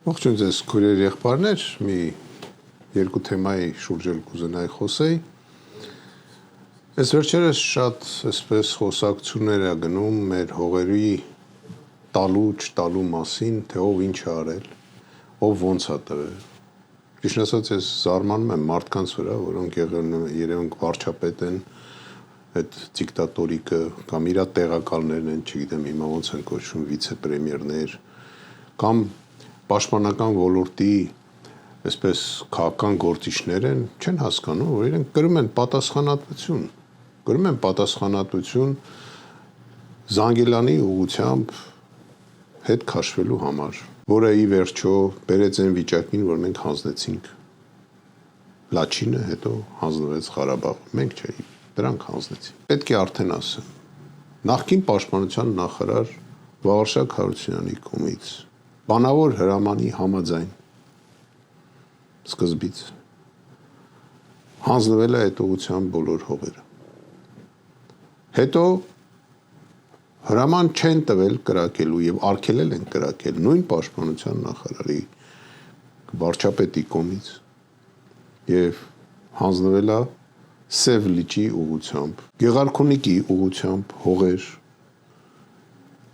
Ողջույն ձեզ քույրեր եղբայրներ, մի երկու թեմայի շուրջ էլ կուզենայի խոսեի։ Այս վերջերս շատ այսպես խոսակցություններ է գնում մեր հողերի տալու չտալու մասին, թե ով ինչ է արել, ով ոնց է տվել։ Ճիշտ ասած ես զարմանում եմ մարդկանց վրա, որոնք երևում վարչապետ են, այդ դիկտատորիկը կամ իր տեղակալներն են, չգիտեմ հիմա ոնց են կոչվում վիցե-պրեմիերներ, կամ պաշտպանական ոլորտի այսպես քաղաքական գործիչներ են, չեն հասկանում, որ իրենք կրում են պատասխանատվություն Զանգելանի ուղղությամբ հետ քաշվելու համար, որը ի վերջո բերեց այն վիճակին, որ մենք հանձնեցինք Լաչինը, հետո հանձնվեց Ղարաբաղը, մենք չէ, դրանք հանձնեցին։ Պետք է արդեն ասեմ, նախկին պաշտպանության նախարար Վաղարշակ Հարությունյանի կողմից բանավոր հրամանի համաձայն սկզբից հանձնվել է այդ ուղղությամբ բոլոր հողերը։ Հետո հրաման չեն տվել կրակելու եւ արգելել են կրակել նույն պաշտպանության նախարարի վարչապետի կողմից եւ հանձնվել է Սև լճի ուղղությամբ, Գեղարքունիքի ուղղությամբ հողեր,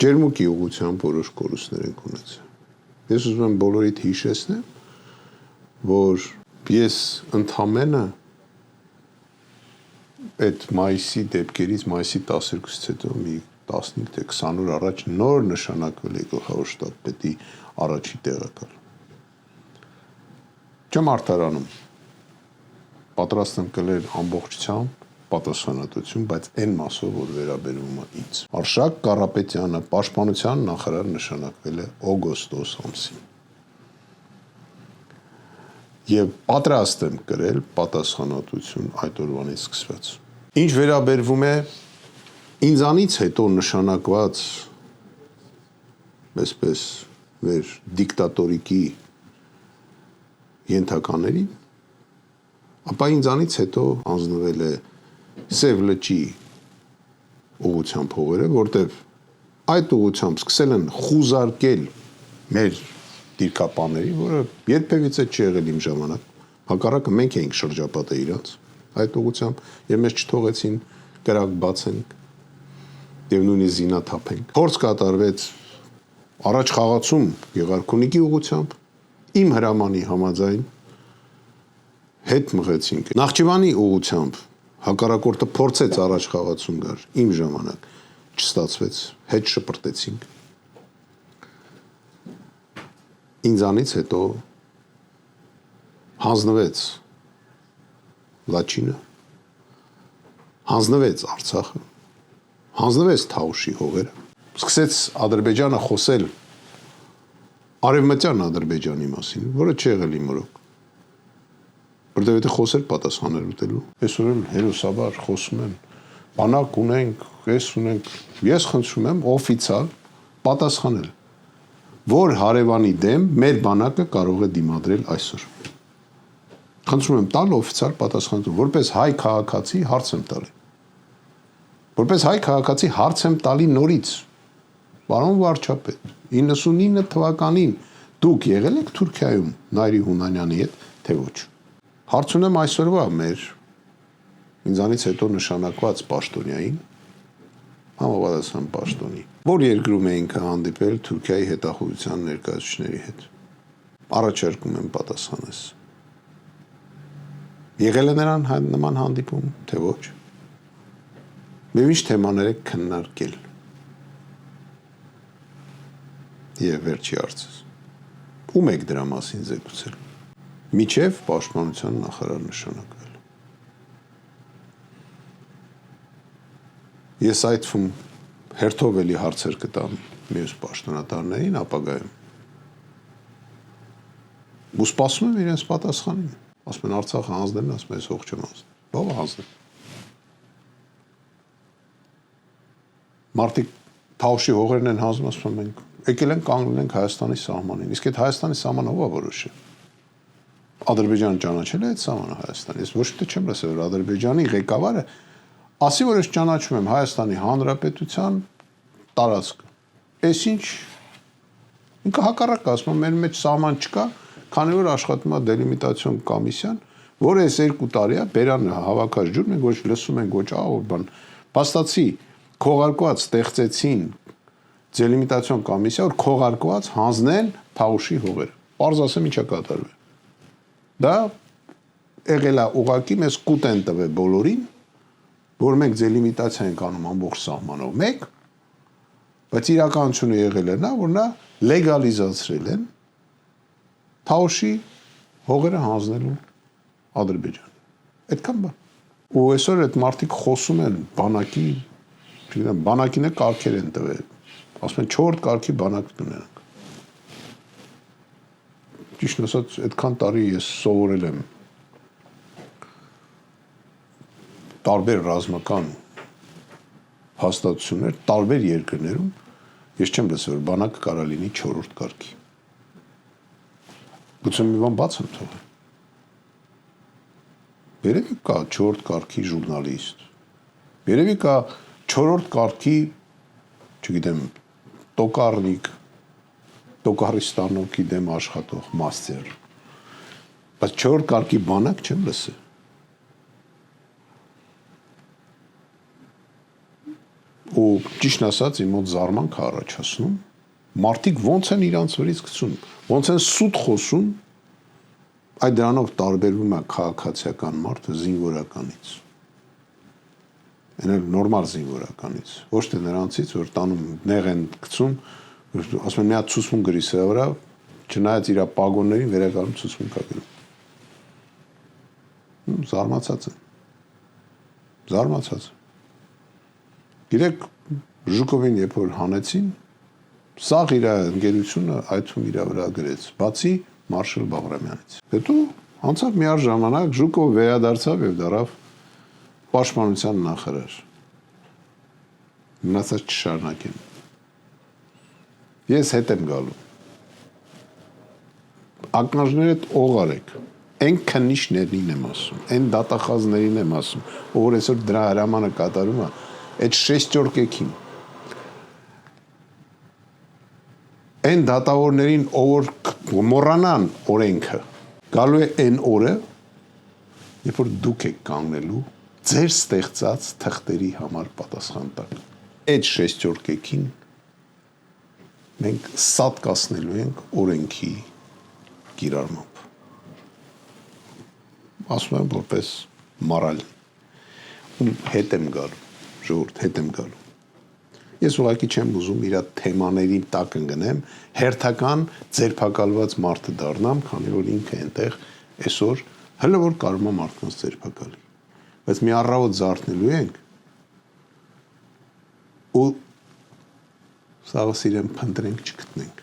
Ջերմուկի ուղղությամբ որոշ կորուստներ են ունեցել։ Ես ուզում եմ բոլորիդ հիշեցնեմ, որ ես ընդամենը այդ մայիսի դեպքերից, մայիսի 12-ից հետո մի 15 թե 20 օր առաջ նոր նշանակվել է գլխավոր շտաբպետի առաջի տեղակալ։ Չեմ արդարանում, պատրաստ եմ կլել ամբողջությամբ պատասխանատվություն, բայց այն մասով, որ վերաբերում է ինձ։ Արշակ Կարապետյանը պաշտպանության նախարար նշանակվել է օգոստոս ամսին։ Եվ պատրաստ եմ կրել պատասխանատվություն այդ օրվանից սկսված։ Ինչ վերաբերվում է ինձանից հետո նշանակված այսպես մեր դիկտատորիկի ենթականերին, ապա ինձանից հետո հանձնվել է Սև լճի ուղղությամբ հողերը, որտեղ այդ ուղղությամբ սկսել են խուզարկել մեր դիրքապաների, որը երբևիցե չի եղել իմ ժամանակ, հակառակը մենք էինք շրջապատել իրաց այդ ուղղությամբ եւ մեզ չթողեցին կրակ բացենք եւ նույնիսկ զինաթափենք։ Փորձ կատարվեց առաջ խաղացում Գեղարքունիքի ուղղությամբ, իմ հրամանի համաձայն հետ մղեցինք Նախճիվանի ուղղությամբ, հակառակորդը փորձեց առաջ խաղացում գար, իմ ժամանակ չստացվեց, հետ շպրտեցինք։ Ինձանից հետո հանձնվեց Լաչինը, հանձնվեց Արցախը, հանձնվեց Թաուշի հողերը, սկսեց Ադրբեջանը խոսել արևմտյան Ադրբեջանի մասին, որը չի եղել իմ օրոք, որտեղ եթե խոսել պատասխանել ուտելու, այսօր էլ հերոսաբար խոսում են, բանակ ունենք, ես խնդրում եմ օֆիցիալ պատասխանել, որ հարևանի դեմ մեր բանակը կարող է դիմադրել այսօր։ Խնդրում եմ տալ օֆիցիալ պատասխանատվություն, որպես հայ քաղաքացի հարց եմ տալի։ Որպես հայ քաղաքացի հարց եմ տալի նորից, պարոն վարչապետ, 99 թվականին դուք եղել եք Թուրքիայում Նայիրի Հունանյանի հետ, թե ոչ։ Հարց ունեմ այսօրվա մեր ինձանից հետո նշանակված պաշտոնյային, համապատասխան պաշտոնի, որ երկրում էինք հանդիպել Թուրքիայի հետախուզության ներկայացուցիչների հետ։ Առաջարկում եմ պատասխանես։ Եղել է նրան նման հանդիպում, թե ոչ։ Եվ ինչ թեմաներ եք քննարկել։ Եվ վերջի հարցս։ Ում եք դրա մասին զեկուցել։ Միջև պաշտպանության նախարար նշանակվել։ Ես այդ թվում հերթով էլի հարցեր կտամ մյուս պաշտոնատարներին ապագայում։ Ու սպասում եմ իրենց պատասխանին։ Ասում են Արցախը հանձնել են, ասում ես հող չեմ հանձնել։ Ո՞վ հանձնել։ Մարդիկ Թաուշի հողերն են հանձնում, ասում են եկել են կանգնել ենք Հայաստանի սահմանին։ Իսկ այդ Հայաստանի սահմանը ով է որոշել։ Ադրբեջանը ճանաչել է այդ սահմանը Հայաստանի։ Ես ոչ թե չեմ լսել, որ Ադրբեջանի ղեկավարը ասի, որ ես ճանաչում եմ Հայաստանի Հանրապետության տարածքը։ Էս ինչ Ինքը հակառակ ասում, մեր մեջ սահման չկա, քանի որ աշխատում է դելիմիտացիոն կոմիսիան, որը այս 2 տարի է բերանը հավաքած ջուր, մենք ոչ լսում ենք, ոչ բան։ Փաստացի քողարկված ստեղծեցին դելիմիտացիոն կոմիսիա, որ քողարկված հանձնեն Փավուշի հողերը։ Պարզ ասեմ ինչա կատարվել։ Դա եղել է ուղղակի մեզ կուտ են տվել բոլորին, որ մենք դելիմիտացիա ենք անում ամբողջ սահմանով մեկ, բայց իրականությունը եղել է նա, որ նա լեգալիզացրել են Փավուշի հողերը հանձնելու Ադրբեջան։ Այդքան բան։ Ու այսօր այդ մարդիկ խոսում են բանակի, չգիտեմ, բանակին է կարգեր են տվել։ Ասում են 4 կարգի բանակ ունենք։ Ճիշտ ասած, այդքան տարի ես սովորել եմ տարբեր ռազմական հաստատություններ, տարբեր երկրներում, ես չեմ լսել, որ բանակը կարա լինի 4-րդ կարգի։ Գուցե մի բան բաց եմ թողել։ Երևի կա 4-րդ կարգի ժուրնալիստ։ Երևի կա 4-րդ կարգի, չգիտեմ, տոկառնիկ, տոկարիստանոկի դեմ աշխատող մաստեր։ Բայց 4-րդ կարգի բանակ չեմ լսել։ Ու ճիշտ ասած իմ մոտ զարմանք առաջացնում, մարդիկ ոնց են իրանց վրից գցում, ոնց են սուտ խոսում, այդ դրանով տարբերվում է քաղաքացիական մարդը զինվորականից։ Այն էլ նորմալ զինվորականից, ոչ թե նրանցից, որ տանում նեղ են գցում, ասում են մի հատ ցուցմունք գրի սրա վրա, չնայած իր պագոններին վերականգնում ցուցմունք է գրում։ Զարմացած եմ։ Զարմացած եմ։ Գիտեք, Ժուկովին երբ որ հանեցին, սաղ իր ընկերությունը այդում իր վրա գրեց, բացի Մարշալ Բաղրամյանից։ Հետո անցավ մի ժամանակ Ժուկովը վերադարձավ եւ դարավ պաշտպանության նախարար։ Մնացած չշարունակեմ։ Ես հետ եմ գալու։ Ակնաժներդ օղարեք։ Այն քննիչներին եմ ասում, այն դատախազներին եմ ասում, որ այսօր դրա հրամանը կատարում է, այդ շեստյորկեքին։ Այն դատավորներին, ով մոռանան օրենքը, գալու է այն օրը, երբ որ դուք եք կանգնելու ձեր ստեղծած թղթերի համար պատասխան տակ։ Այդ շեստյորկեքին մենք սատկացնելու ենք օրենքի կիրառմամբ։ Ասում եմ որպես մարալ, հետ եմ գալու, ժողովուրդ, հետ եմ գալու։ Ես ուղղակի չեմ ուզում իր թեմաներին տակ ընկնեմ, հերթական ձերբակալված մարդը դառնամ, քանի որ ինքը այնտեղ այսօր հələ որ կարում է մարդկանց ձերբակալի։ Բայց մի առավոտ զարթնելու ենք ու սաղս իրեն փնտրենք չգտնենք։